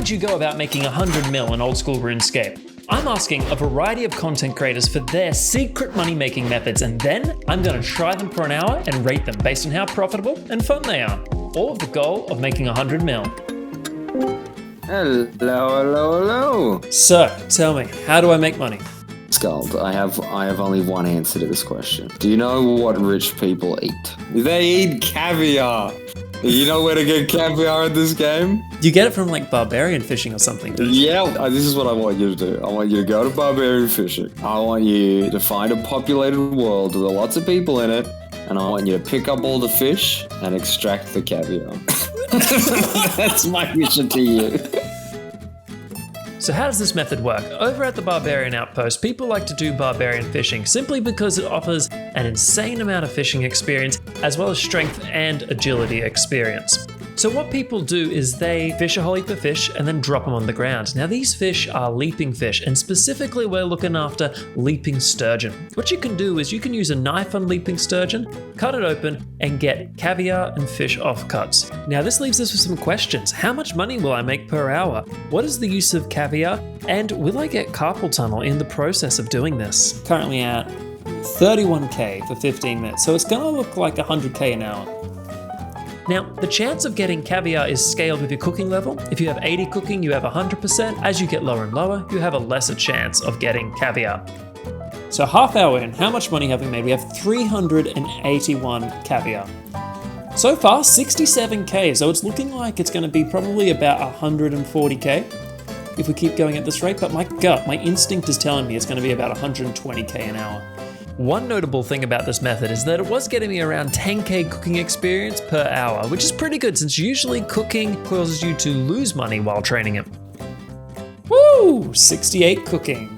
would you go about making 100 mil in old school RuneScape? I'm asking a variety of content creators for their secret money-making methods, and then I'm gonna try them for an hour and rate them based on how profitable and fun they are. All with the goal of making 100 mil. Hello. So, tell me, how do I make money? Scald, I have only one answer to this question. Do you know what rich people eat? They eat caviar. You know where to get caviar in this game? You get it from like barbarian fishing or something, don't you? Yeah, this is what I want you to do. I want you to go to barbarian fishing. I want you to find a populated world with lots of people in it, and I want you to pick up all the fish and extract the caviar. That's my mission to you. So how does this method work? Over at the Barbarian Outpost, people like to do barbarian fishing simply because it offers an insane amount of fishing experience as well as strength and agility experience. So what people do is they fish a whole heap of fish and then drop them on the ground. Now these fish are leaping fish, and specifically we're looking after leaping sturgeon. What you can do is you can use a knife on leaping sturgeon, cut it open, and get caviar and fish offcuts. Now this leaves us with some questions. How much money will I make per hour? What is the use of caviar? And will I get carpal tunnel in the process of doing this? Currently at 31k for 15 minutes, so it's gonna look like 100k an hour. Now, the chance of getting caviar is scaled with your cooking level. If you have 80 cooking, you have 100%. As you get lower and lower, you have a lesser chance of getting caviar. So half hour in, how much money have we made? We have 381 caviar. So far, 67k, so it's looking like it's gonna be probably about 140k if we keep going at this rate, but my gut, my instinct is telling me it's gonna be about 120k an hour. One notable thing about this method is that it was getting me around 10k cooking experience per hour, which is pretty good since usually cooking causes you to lose money while training it. Woo! 68 cooking.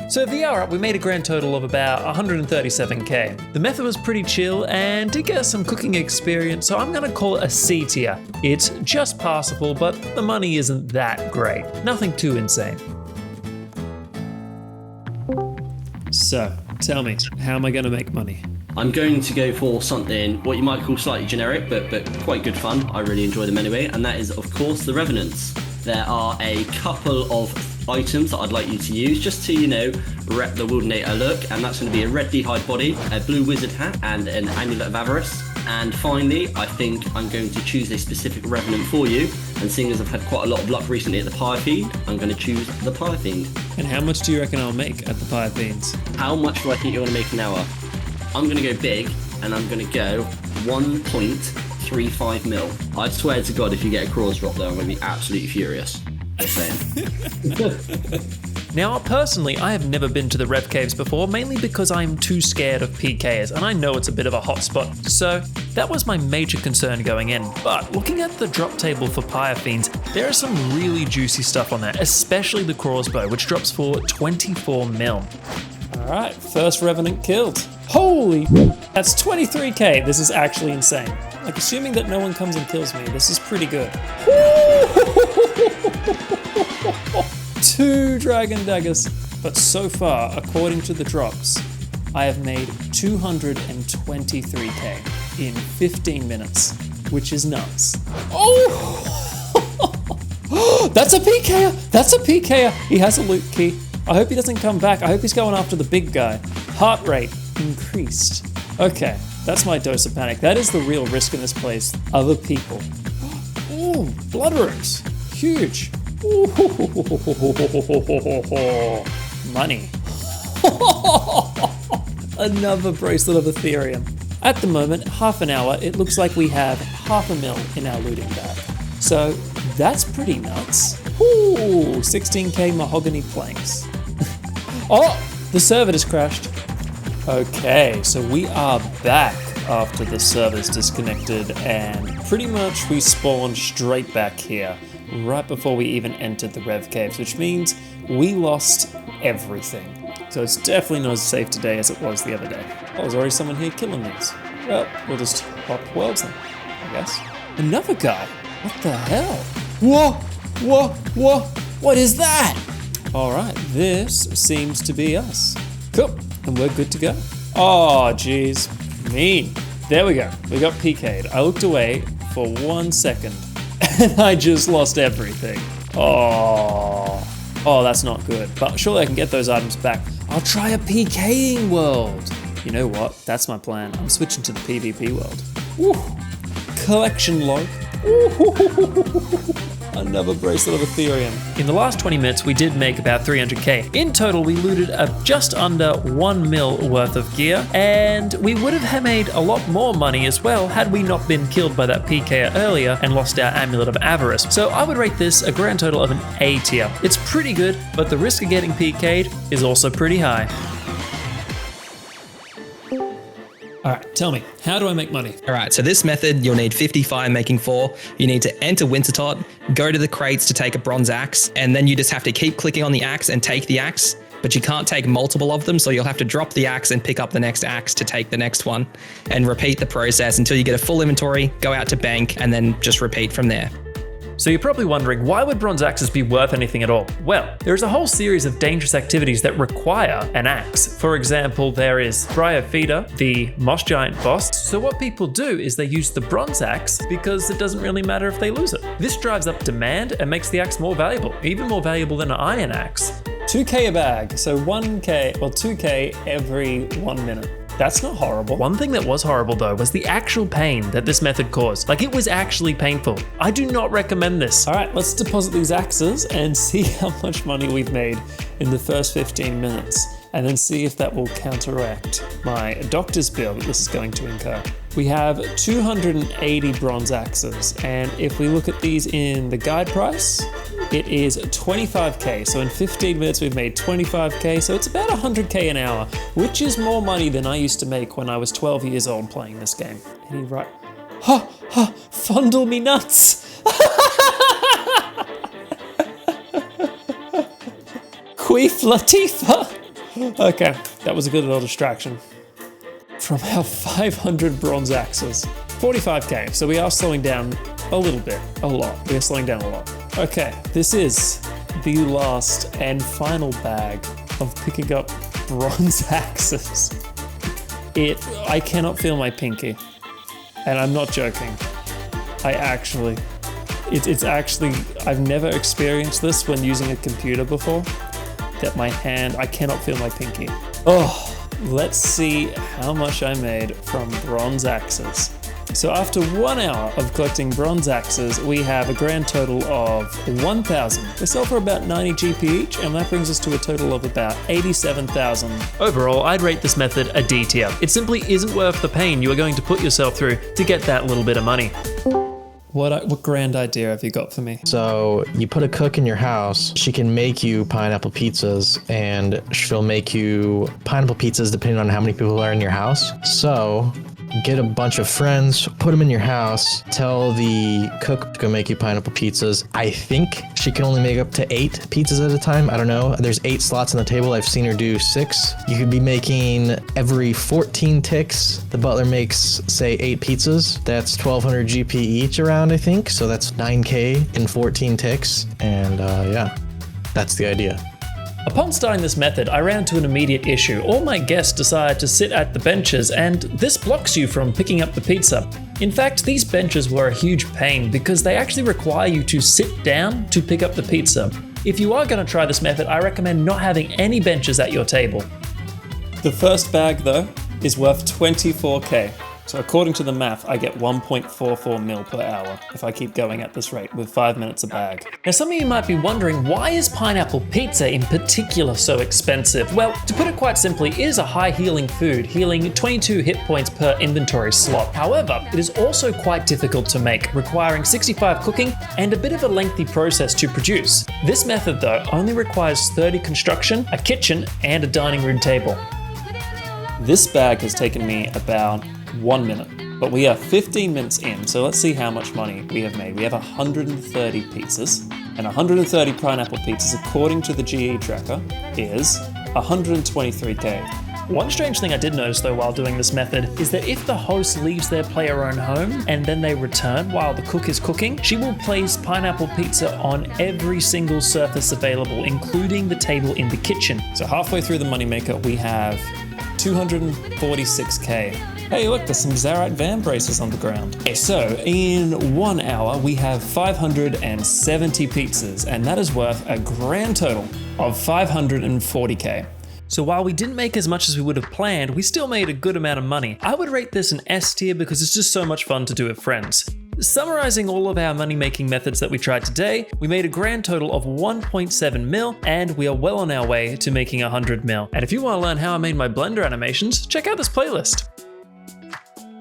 So for the hour up, we made a grand total of about 137k. The method was pretty chill and did get us some cooking experience, so I'm gonna call it a C tier. It's just passable, but the money isn't that great. Nothing too insane. So, tell me, how am I gonna make money? I'm going to go for something, what you might call slightly generic, but quite good fun. I really enjoy them anyway, and that is, of course, the Revenants. There are a couple of items that I'd like you to use just to, rep the Wildinator look, and that's going to be a red d'hide body, a blue wizard hat, and an amulet of avarice. And finally, I think I'm going to choose a specific Revenant for you, and seeing as I've had quite a lot of luck recently at the Pyre Fiend, I'm going to choose the Pyre Fiend. And how much do you reckon I'll make at the Pyre Fiends? How much do I think you're going to make an hour? I'm going to go big, and I'm going to go 1.35 mil. I swear to God, if you get a cross drop though, I'm going to be absolutely furious. Just saying. Now, personally, I have never been to the Rev Caves before, mainly because I'm too scared of PKs, and I know it's a bit of a hotspot, so that was my major concern going in. But looking at the drop table for Pyre Fiends, there is some really juicy stuff on there, especially the crossbow, which drops for 24 mil. Alright, first Revenant killed. Holy, that's 23k. This is actually insane. Like, assuming that no one comes and kills me, this is pretty good. 2 dragon daggers. But so far, according to the drops, I have made 223k in 15 minutes, which is nuts. Oh! That's a PKer! That's a PKer! He has a loot key. I hope he doesn't come back. I hope he's going after the big guy. Heart rate increased. Okay, that's my dose of panic. That is the real risk in this place. Other people. Ooh, blood runes. Huge. Ooh, money. Another bracelet of Ethereum. At the moment, half an hour, it looks like we have 500 mil in our looting bag. So that's pretty nuts. Ooh, 16k mahogany planks. Oh, the server just crashed. Okay, so we are back after the server's disconnected, and pretty much we spawned straight back here, right before we even entered the Rev Caves, which means we lost everything. So it's definitely not as safe today as it was the other day. Oh, there's already someone here killing these. Well, we'll just pop worlds then, I guess. Another guy? What the hell? Whoa! What is that? Alright, this seems to be us. Cool, and we're good to go. Oh, geez, mean. There we go, we got PK'd. I looked away for 1 second, and I just lost everything. Oh, that's not good. But surely I can get those items back. I'll try a PKing world. You know what? That's my plan. I'm switching to the PvP world. Woo. Collection log. Another bracelet of Ethereum. In the last 20 minutes, we did make about 300k. In total, we looted just under 1 mil worth of gear, and we would have made a lot more money as well had we not been killed by that PK earlier and lost our Amulet of Avarice. So I would rate this a grand total of an A tier. It's pretty good, but the risk of getting PK'd is also pretty high. All right, tell me, how do I make money? All right, so this method, you'll need 50 firemaking for. You need to enter Wintertot, go to the crates to take a bronze axe, and then you just have to keep clicking on the axe and take the axe, but you can't take multiple of them, so you'll have to drop the axe and pick up the next axe to take the next one, and repeat the process until you get a full inventory, go out to bank, and then just repeat from there. So you're probably wondering, why would bronze axes be worth anything at all? Well, there's a whole series of dangerous activities that require an axe. For example, there is Bryophyta, the moss giant boss. So what people do is they use the bronze axe because it doesn't really matter if they lose it. This drives up demand and makes the axe more valuable, even more valuable than an iron axe. 2k a bag, so 2k every 1 minute. That's not horrible. One thing that was horrible though was the actual pain that this method caused. Like, it was actually painful. I do not recommend this. All right, let's deposit these axes and see how much money we've made in the first 15 minutes, and then see if that will counteract my doctor's bill that this is going to incur. We have 280 bronze axes, and if we look at these in the guide price, it is 25k. So in 15 minutes, we've made 25k. So it's about 100k an hour, which is more money than I used to make when I was 12 years old playing this game. And he right, fondle me nuts. Queef Latifah. Okay, that was a good little distraction from our 500 bronze axes. 45k, so we are slowing down a little bit, a lot. We are slowing down a lot. Okay, this is the last and final bag of picking up bronze axes. I cannot feel my pinky, and I'm not joking. It's actually, I've never experienced this when using a computer before, that my hand, I cannot feel my pinky. Oh, let's see how much I made from bronze axes. So after 1 hour of collecting bronze axes, we have a grand total of 1,000. They sell for about 90 GP each, and that brings us to a total of about 87,000. Overall, I'd rate this method a D tier. It simply isn't worth the pain you are going to put yourself through to get that little bit of money. What grand idea have you got for me? So you put a cook in your house. She can make you pineapple pizzas, and she'll make you pineapple pizzas depending on how many people are in your house. So get a bunch of friends, put them in your house, tell the cook to go make you pineapple pizzas. I think she can only make up to 8 pizzas at a time. I don't know. There's 8 slots on the table. I've seen her do 6. You could be making every 14 ticks. The butler makes, say, 8 pizzas. That's 1,200 GP each around, I think. So that's 9K in 14 ticks. And yeah, that's the idea. Upon starting this method, I ran into an immediate issue. All my guests decided to sit at the benches, and this blocks you from picking up the pizza. In fact, these benches were a huge pain because they actually require you to sit down to pick up the pizza. If you are going to try this method, I recommend not having any benches at your table. The first bag, though, is worth 24k. So according to the math, I get 1.44 mil per hour if I keep going at this rate with 5 minutes a bag. Now some of you might be wondering, why is pineapple pizza in particular so expensive? Well, to put it quite simply, it is a high healing food, healing 22 hit points per inventory slot. However, it is also quite difficult to make, requiring 65 cooking and a bit of a lengthy process to produce. This method though only requires 30 construction, a kitchen, and a dining room table. This bag has taken me about 1 minute, but we are 15 minutes in, so let's see how much money we have made. We have 130 pizzas, and 130 pineapple pizzas, according to the GE tracker, is 123k. One strange thing I did notice though while doing this method is that if the host leaves their player own home and then they return while the cook is cooking, she will place pineapple pizza on every single surface available, including the table in the kitchen. So halfway through the moneymaker, we have 246k. Hey, look, there's some Zarite Van braces on the ground. Okay, so in 1 hour, we have 570 pizzas, and that is worth a grand total of 540k. So while we didn't make as much as we would have planned, we still made a good amount of money. I would rate this an S tier because it's just so much fun to do with friends. Summarizing all of our money-making methods that we tried today, we made a grand total of 1.7 mil, and we are well on our way to making 100 mil. And if you want to learn how I made my Blender animations, check out this playlist.